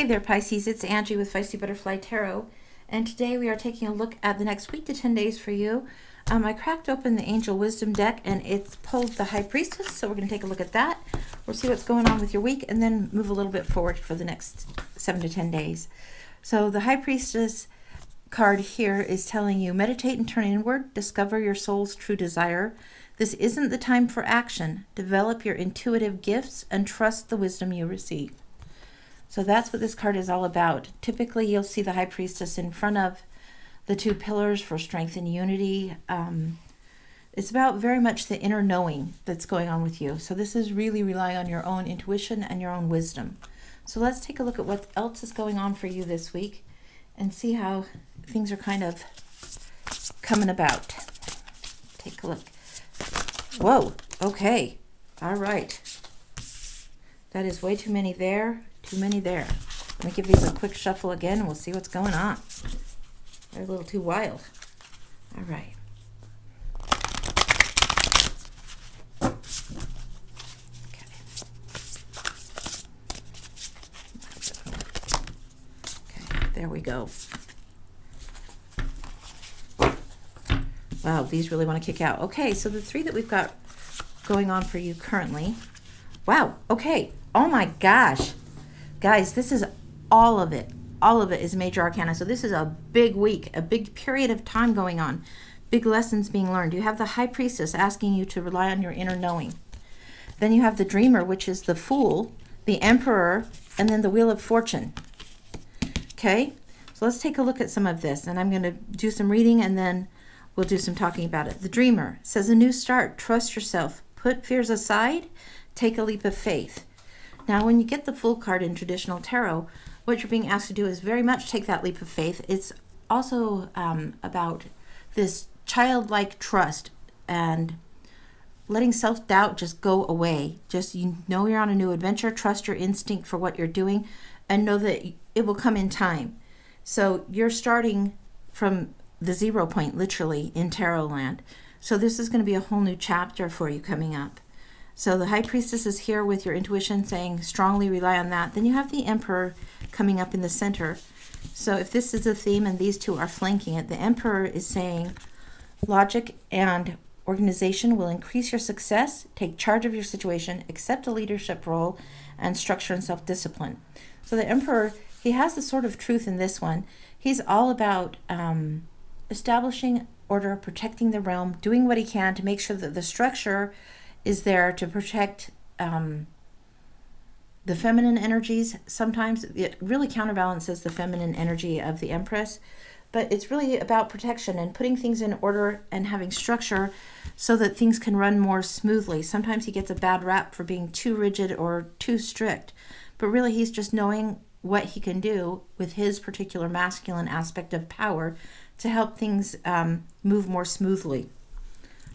Hey there, Pisces. It's Angie with Feisty Butterfly Tarot, and today we are taking a look at the next week to 10 days for you. I cracked open the Angel Wisdom deck, and it's pulled the High Priestess, so we're going to take a look at that. We'll see what's going on with your week, and then move a little bit forward for the next 7 to 10 days. So the High Priestess card here is telling you, meditate and turn inward, discover your soul's true desire. This isn't the time for action. Develop your intuitive gifts and trust the wisdom you receive. So that's what this card is all about. Typically, you'll see the High Priestess in front of the two pillars for strength and unity. It's about very much the inner knowing that's going on with you. So this is really relying on your own intuition and your own wisdom. So let's take a look at what else is going on for you this week and see how things are kind of coming about. Take a look. Whoa, okay, all right. That is way too many there. Too many there. Let me give these a quick shuffle again and we'll see what's going on. They're a little too wild. All right. Okay. Okay, there we go. Wow, these really want to kick out. Okay, so the three that we've got going on for you currently. Wow, okay. Oh my gosh. Guys, this is all of it. All of it is major arcana. So this is a big week, a big period of time going on. Big lessons being learned. You have the High Priestess asking you to rely on your inner knowing. Then you have the Dreamer, which is the Fool, the Emperor, and then the Wheel of Fortune. Okay, so let's take a look at some of this. And I'm going to do some reading and then we'll do some talking about it. The Dreamer says, a new start. Trust yourself. Put fears aside. Take a leap of faith. Now, when you get the Fool card in traditional tarot, what you're being asked to do is very much take that leap of faith. It's also about this childlike trust and letting self-doubt just go away. Just, you know, you're on a new adventure. Trust your instinct for what you're doing and know that it will come in time. So you're starting from the 0 point, literally, in tarot land. So this is going to be a whole new chapter for you coming up. So the High Priestess is here with your intuition saying strongly rely on that. Then you have the Emperor coming up in the center. So if this is a theme and these two are flanking it, the Emperor is saying logic and organization will increase your success. Take charge of your situation. Accept a leadership role and structure and self-discipline. So the Emperor, he has the sword of truth in this one. He's all about establishing order, protecting the realm, doing what he can to make sure that the structure is there to protect the feminine energies. Sometimes it really counterbalances the feminine energy of the Empress, but it's really about protection and putting things in order and having structure so that things can run more smoothly. Sometimes he gets a bad rap for being too rigid or too strict, but really he's just knowing what he can do with his particular masculine aspect of power to help things move more smoothly.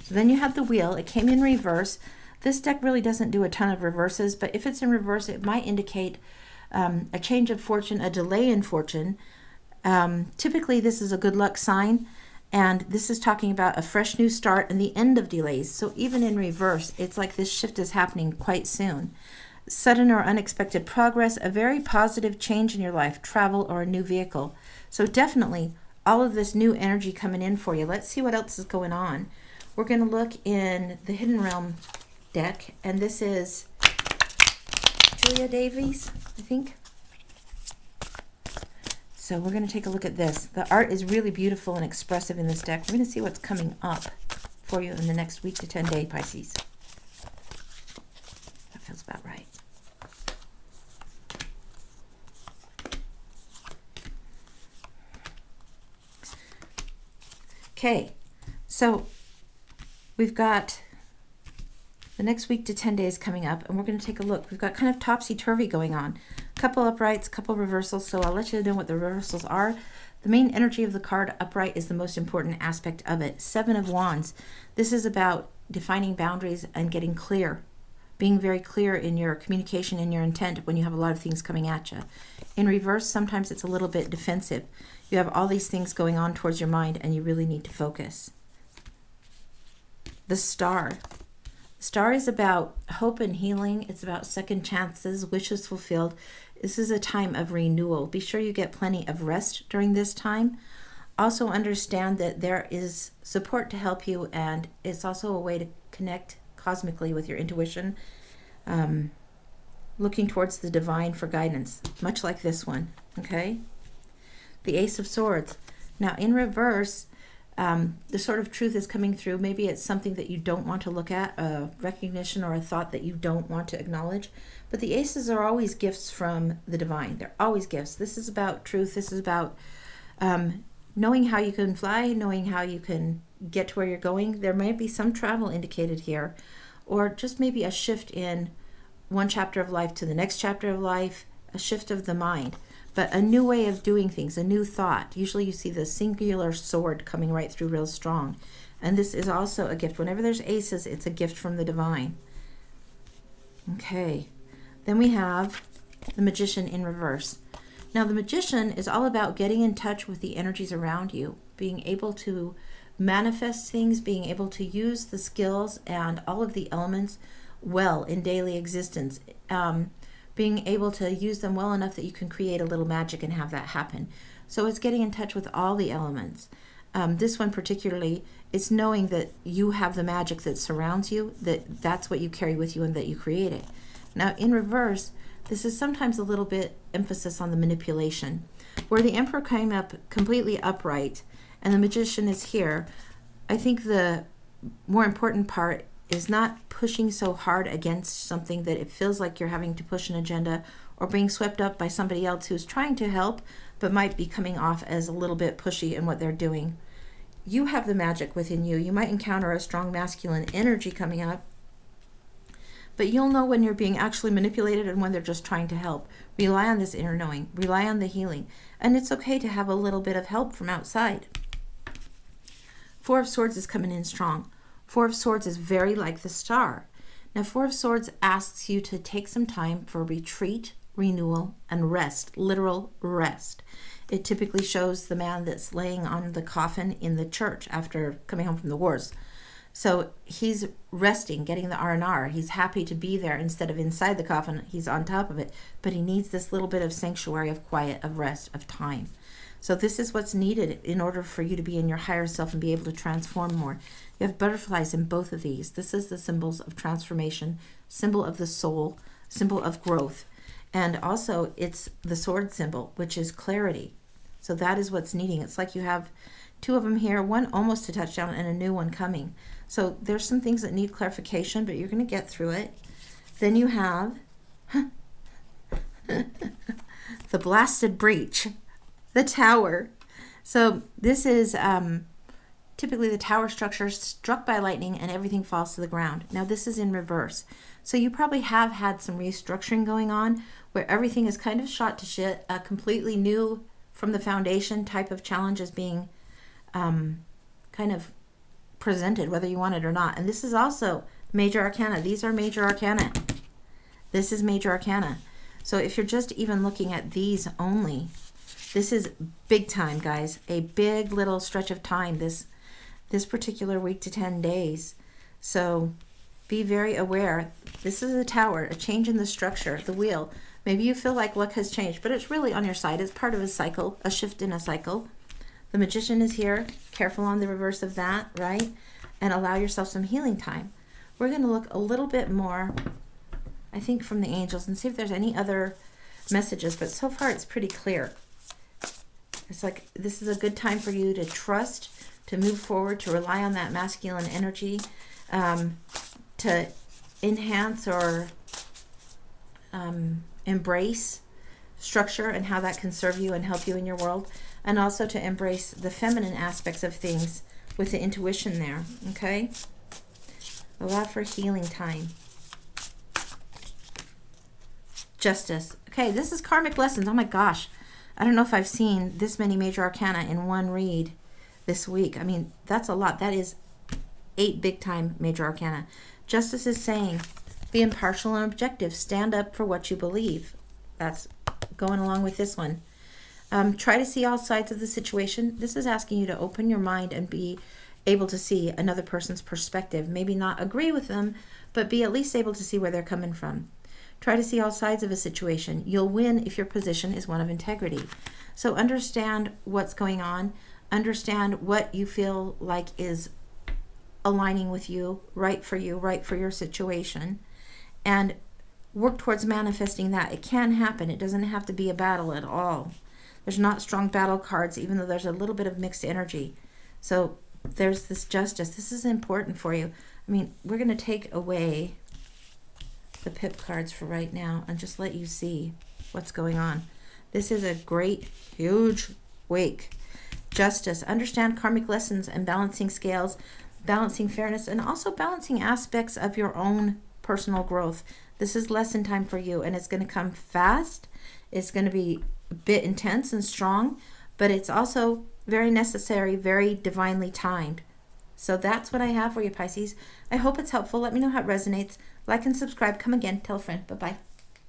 So then you have the Wheel. It came in reverse. This deck really doesn't do a ton of reverses, but if it's in reverse, it might indicate a change of fortune, a delay in fortune. Typically, this is a good luck sign, and this is talking about a fresh new start and the end of delays. So even in reverse, it's like this shift is happening quite soon. Sudden or unexpected progress, a very positive change in your life, travel, or a new vehicle. So definitely all of this new energy coming in for you. Let's see what else is going on. We're going to look in the Hidden Realm deck, and this is Julia Davies, I think. So we're going to take a look at this. The art is really beautiful and expressive in this deck. We're going to see what's coming up for you in the next week to 10 day, Pisces. That feels about right. Okay, so we've got the next week to 10 days coming up, and we're going to take a look. We've got kind of topsy-turvy going on. A couple uprights, couple reversals, so I'll let you know what the reversals are. The main energy of the card upright is the most important aspect of it. 7 of Wands. This is about defining boundaries and getting clear. Being very clear in your communication and your intent when you have a lot of things coming at you. In reverse, sometimes it's a little bit defensive. You have all these things going on towards your mind and you really need to focus. The Star. The Star is about hope and healing. It's about second chances, wishes fulfilled. This is a time of renewal. Be sure you get plenty of rest during this time. Also understand that there is support to help you, and it's also a way to connect cosmically with your intuition, looking towards the divine for guidance, much like this one, okay? The Ace of Swords. Now, in reverse, the sort of truth is coming through. Maybe it's something that you don't want to look at, a recognition or a thought that you don't want to acknowledge. But the aces are always gifts from the divine. They're always gifts. This is about truth. This is about knowing how you can fly, knowing how you can get to where you're going. There may be some travel indicated here, or just maybe a shift in one chapter of life to the next chapter of life, a shift of the mind. But a new way of doing things, a new thought. Usually you see the singular sword coming right through real strong. And this is also a gift. Whenever there's aces, it's a gift from the divine. Okay. Then we have the Magician in reverse. Now the Magician is all about getting in touch with the energies around you, being able to manifest things, being able to use the skills and all of the elements well in daily existence. Being able to use them well enough that you can create a little magic and have that happen. So it's getting in touch with all the elements. This one particularly, it's knowing that you have the magic that surrounds you, that's what you carry with you and that you create it. Now in reverse, this is sometimes a little bit emphasis on the manipulation. Where the Emperor came up completely upright and the Magician is here, I think the more important part is not pushing so hard against something that it feels like you're having to push an agenda, or being swept up by somebody else who's trying to help but might be coming off as a little bit pushy in what they're doing. You have the magic within you. You might encounter a strong masculine energy coming up, but you'll know when you're being actually manipulated and when they're just trying to help. Rely on this inner knowing. Rely on the healing. And it's okay to have a little bit of help from outside. Four of Swords is coming in strong. Four of Swords is very like the Star. Now, Four of Swords asks you to take some time for retreat, renewal, and rest, literal rest. It typically shows the man that's laying on the coffin in the church after coming home from the wars. So he's resting, getting the R&R. He's happy to be there instead of inside the coffin. He's on top of it. But he needs this little bit of sanctuary, of quiet, of rest, of time. So this is what's needed in order for you to be in your higher self and be able to transform more. You have butterflies in both of these. This is the symbols of transformation, symbol of the soul, symbol of growth. And also it's the sword symbol, which is clarity. So that is what's needing. It's like you have two of them here, one almost to touchdown and a new one coming. So there's some things that need clarification, but you're going to get through it. Then you have the blasted breach, the tower. So this is typically the tower structure struck by lightning and everything falls to the ground. Now this is in reverse. So you probably have had some restructuring going on where everything is kind of shot to shit, a completely new from the foundation type of challenge is being kind of presented, whether you want it or not. And this is also major arcana. These are major arcana. This is major arcana. So if you're just even looking at these only, this is big time, guys. A big little stretch of time, this particular week to 10 days. So be very aware. This is a tower, a change in the structure, the wheel. Maybe you feel like luck has changed, but it's really on your side. It's part of a cycle, a shift in a cycle. The Magician is here. Careful on the reverse of that, right? And allow yourself some healing time. We're going to look a little bit more, I think, from the angels and see if there's any other messages. But so far, it's pretty clear. It's like this is a good time for you to trust, to move forward, to rely on that masculine energy, to enhance or embrace structure and how that can serve you and help you in your world, and also to embrace the feminine aspects of things with the intuition there, okay? Allow for healing time. Justice. Okay, this is karmic lessons. Oh my gosh. I don't know if I've seen this many major arcana in one read this week. I mean, that's a lot. That is 8 big time major arcana. Justice is saying, be impartial and objective. Stand up for what you believe. That's going along with this one. Try to see all sides of the situation. This is asking you to open your mind and be able to see another person's perspective. Maybe not agree with them, but be at least able to see where they're coming from. Try to see all sides of a situation. You'll win if your position is one of integrity. So understand what's going on. Understand what you feel like is aligning with you, right for your situation. And work towards manifesting that. It can happen. It doesn't have to be a battle at all. There's not strong battle cards, even though there's a little bit of mixed energy. So there's this justice. This is important for you. I mean, we're going to take away the pip cards for right now and just let you see what's going on. This is a great, huge week. Justice. Understand karmic lessons and balancing scales, balancing fairness, and also balancing aspects of your own personal growth. This is lesson time for you, and it's going to come fast. It's going to be a bit intense and strong, but it's also very necessary, very divinely timed. So that's what I have for you, Pisces. I hope it's helpful. Let me know how it resonates. Like and subscribe. Come again. Tell a friend. Bye-bye.